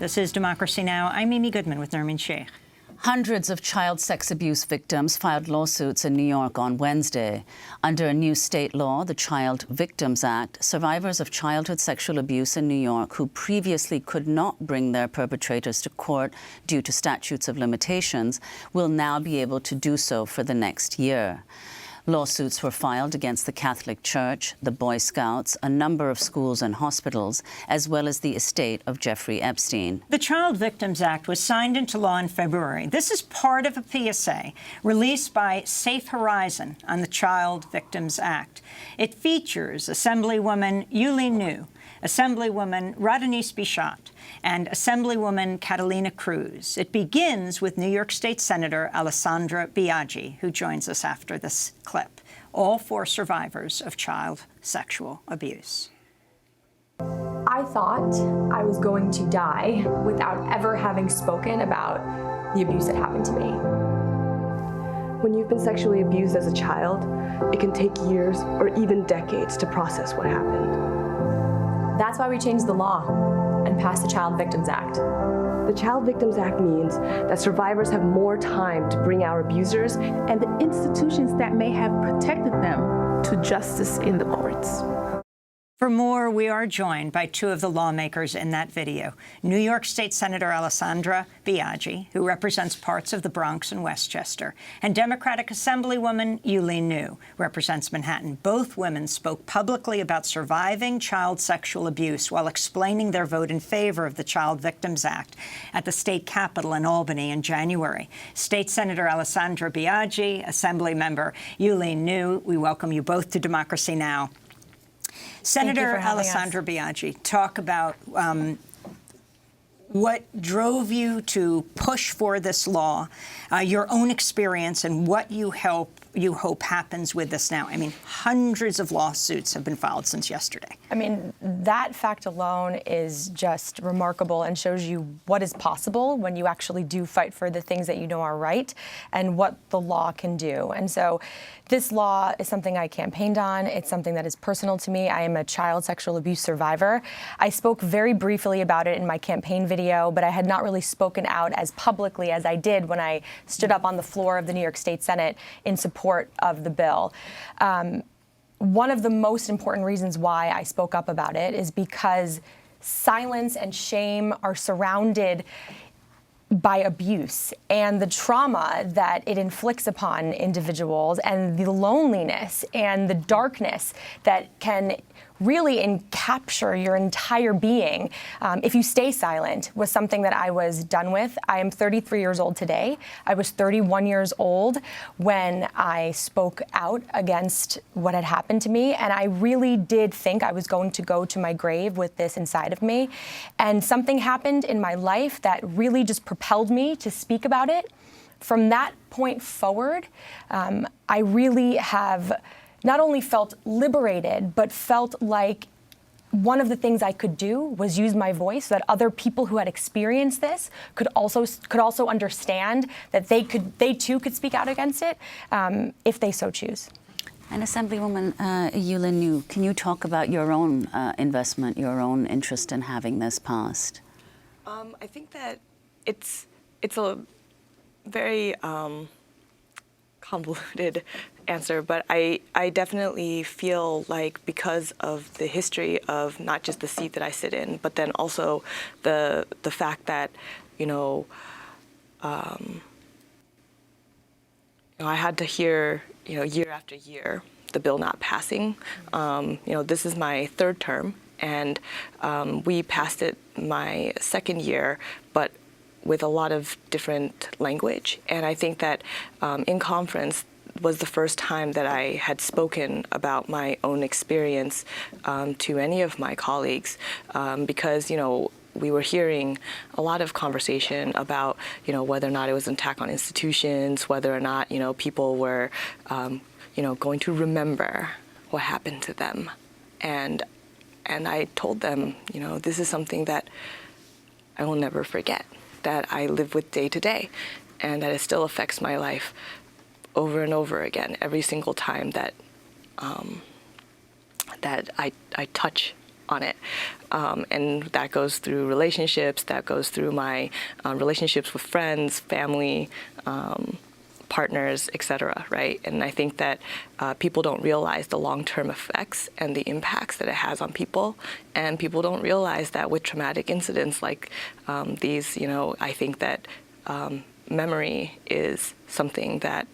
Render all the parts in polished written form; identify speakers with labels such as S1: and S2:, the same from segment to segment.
S1: This is Democracy Now! I'm Amy Goodman with Nermin Sheikh.
S2: Hundreds of child sex abuse victims filed lawsuits in New York on Wednesday. Under a new state law, the Child Victims Act, survivors of childhood sexual abuse in New York who previously could not bring their perpetrators to court due to statutes of limitations will now be able to do so for the next year. Lawsuits were filed against the Catholic Church, the Boy Scouts, a number of schools and hospitals, as well as the estate of Jeffrey Epstein.
S1: The Child Victims Act was signed into law in February. This is part of a PSA released by Safe Horizon on the Child Victims Act. It features Assemblywoman Yulin, Assemblywoman Radonise Bichat, and Assemblywoman Catalina Cruz. It begins with New York State Senator Alessandra Biaggi, who joins us after this clip, all four survivors of child sexual abuse.
S3: I thought I was going to die without ever having spoken about the abuse that happened to me.
S4: When you've been sexually abused as a child, it can take years or even decades to process what happened.
S3: That's why we changed the law and passed the Child Victims Act.
S4: The Child Victims Act means that survivors have more time to bring our abusers
S5: and the institutions that may have protected them to justice in the courts.
S1: For more, we are joined by two of the lawmakers in that video. New York State Senator Alessandra Biaggi, who represents parts of the Bronx and Westchester, and Democratic Assemblywoman Yulin, represents Manhattan. Both women spoke publicly about surviving child sexual abuse while explaining their vote in favor of the Child Victims Act at the state capitol in Albany in January. State Senator Alessandra Biaggi, Assemblymember Yulin, we welcome you both to Democracy Now! Senator Alessandra Biaggi, talk about what drove you to push for this law, your own experience, and what you hope happens with this now. I mean, hundreds of lawsuits have been filed since yesterday.
S3: I mean, that fact alone is just remarkable and shows you what is possible when you actually do fight for the things that you know are right and what the law can do. And so this law is something I campaigned on. It's something that is personal to me. I am a child sexual abuse survivor. I spoke very briefly about it in my campaign video, but I had not really spoken out as publicly as I did when I stood up on the floor of the New York State Senate in support of the bill. One of the most important reasons why I spoke up about it is because silence and shame are surrounded by abuse and the trauma that it inflicts upon individuals and the loneliness and the darkness that can really capture your entire being if you stay silent was something that I was done with. I am 33 years old today. I was 31 years old when I spoke out against what had happened to me, and I really did think I was going to go to my grave with this inside of me. And something happened in my life that really just propelled me to speak about it. From that point forward, I really have not only felt liberated, but felt like one of the things I could do was use my voice so that other people who had experienced this could also understand that they too could speak out against it if they so choose.
S2: And Assemblywoman Yulin, can you talk about your own investment, your own interest in having this passed?
S4: I think that it's a very convoluted answer, but I definitely feel like because of the history of not just the seat that I sit in, but then also the fact that, I had to hear, year after year, the bill not passing. This is my third term, and we passed it my second year, but with a lot of different language. And I think that in conference was the first time that I had spoken about my own experience to any of my colleagues because, we were hearing a lot of conversation about, whether or not it was an attack on institutions, whether or not, people were, going to remember what happened to them. And I told them, this is something that I will never forget, that I live with day to day, and that it still affects my life over and over again, every single time that that I touch on it. And that goes through relationships, that goes through my relationships with friends, family, partners, et cetera, right? And I think that people don't realize the long-term effects and the impacts that it has on people. And people don't realize that with traumatic incidents like these, I think that memory is something that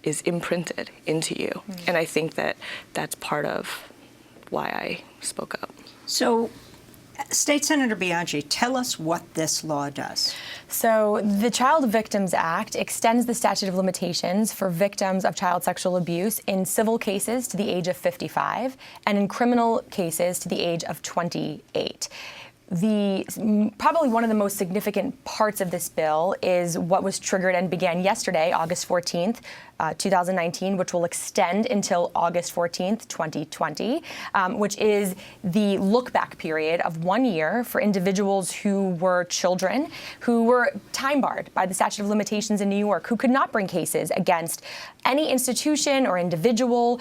S4: is imprinted into you. And I think that that's part of why I spoke up.
S1: So, State Senator Biaggi, tell us what this law does.
S3: So the Child Victims Act extends the statute of limitations for victims of child sexual abuse in civil cases to the age of 55 and in criminal cases to the age of 28. Probably one of the most significant parts of this bill is what was triggered and began yesterday, August 14th, 2019, which will extend until August 14th, 2020, which is the look-back period of 1 year for individuals who were children, who were time-barred by the statute of limitations in New York, who could not bring cases against any institution or individual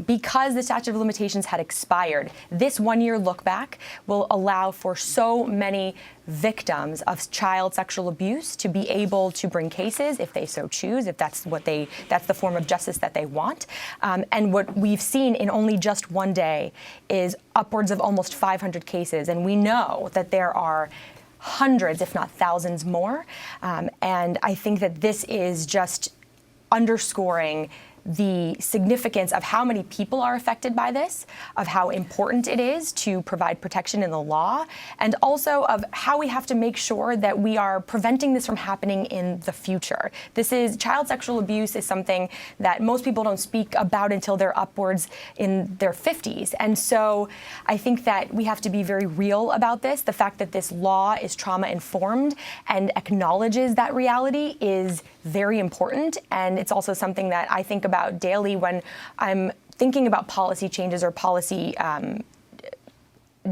S3: because the statute of limitations had expired. This 1 year look-back will allow for so many victims of child sexual abuse to be able to bring cases if they so choose, if that's the form of justice that they want. And what we've seen in only just 1 day is upwards of almost 500 cases. And we know that there are hundreds, if not thousands more. And I think that this is just underscoring the significance of how many people are affected by this, of how important it is to provide protection in the law, and also of how we have to make sure that we are preventing this from happening in the future. Child sexual abuse is something that most people don't speak about until they're upwards in their 50s. And so I think that we have to be very real about this. The fact that this law is trauma-informed and acknowledges that reality is very important, and it's also something that I think about daily when I'm thinking about policy changes or policy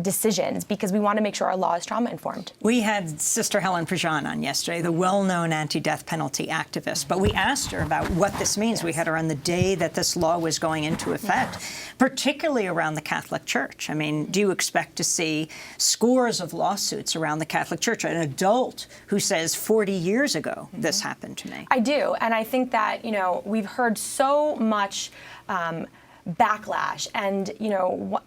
S3: decisions, because we want to make sure our law is trauma-informed.
S1: We had Sister Helen Prejean on yesterday, the well-known anti-death penalty activist, but we asked her about what this means. We had her on the day that this law was going into effect, particularly around the Catholic Church. I mean, do you expect to see scores of lawsuits around the Catholic Church? An adult who says 40 years ago this happened to me.
S3: I do, and I think that, we've heard so much backlash. And,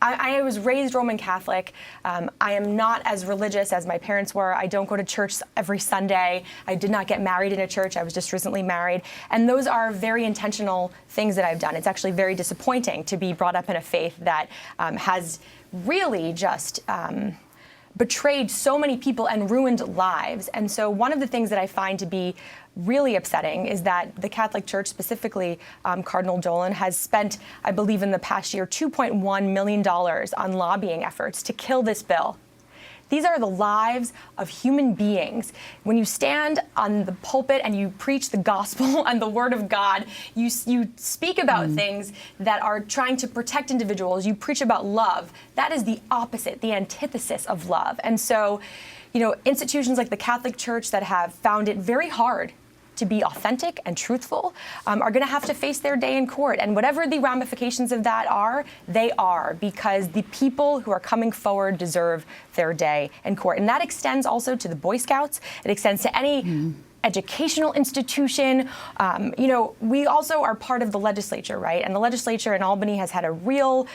S3: I was raised Roman Catholic. I am not as religious as my parents were. I don't go to church every Sunday. I did not get married in a church. I was just recently married. And those are very intentional things that I've done. It's actually very disappointing to be brought up in a faith that has really just betrayed so many people and ruined lives. And so one of the things that I find to be really upsetting is that the Catholic Church, specifically Cardinal Yulin, has spent, I believe in the past year, $2.1 million on lobbying efforts to kill this bill. These are the lives of human beings. When you stand on the pulpit and you preach the gospel and the word of God, you speak about things that are trying to protect individuals. You preach about love. That is the opposite, the antithesis of love. And so, institutions like the Catholic Church that have found it very hard to be authentic and truthful are going to have to face their day in court. And whatever the ramifications of that are, they are, because the people who are coming forward deserve their day in court. And that extends also to the Boy Scouts. It extends to any educational institution. We also are part of the legislature, right? And the legislature in Albany has had a real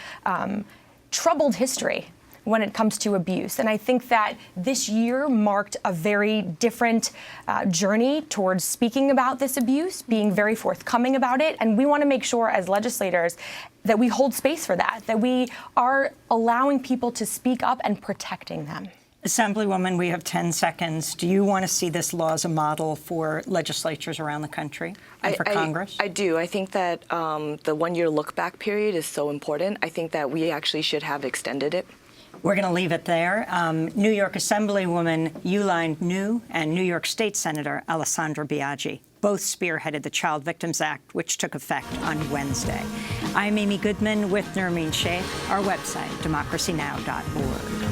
S3: troubled history when it comes to abuse. And I think that this year marked a very different journey towards speaking about this abuse, being very forthcoming about it. And we want to make sure as legislators that we hold space for that we are allowing people to speak up and protecting them.
S1: Assemblywoman, we have 10 seconds. Do you want to see this law as a model for legislatures around the country and for Congress?
S4: I do. I think that the 1 year look back period is so important. I think that we actually should have extended it.
S1: We're going to leave it there. New York Assemblywoman Yulin Niou and New York State Senator Alessandra Biaggi both spearheaded the Child Victims Act, which took effect on Wednesday. I'm Amy Goodman with Nermeen Sheikh. Our website, democracynow.org.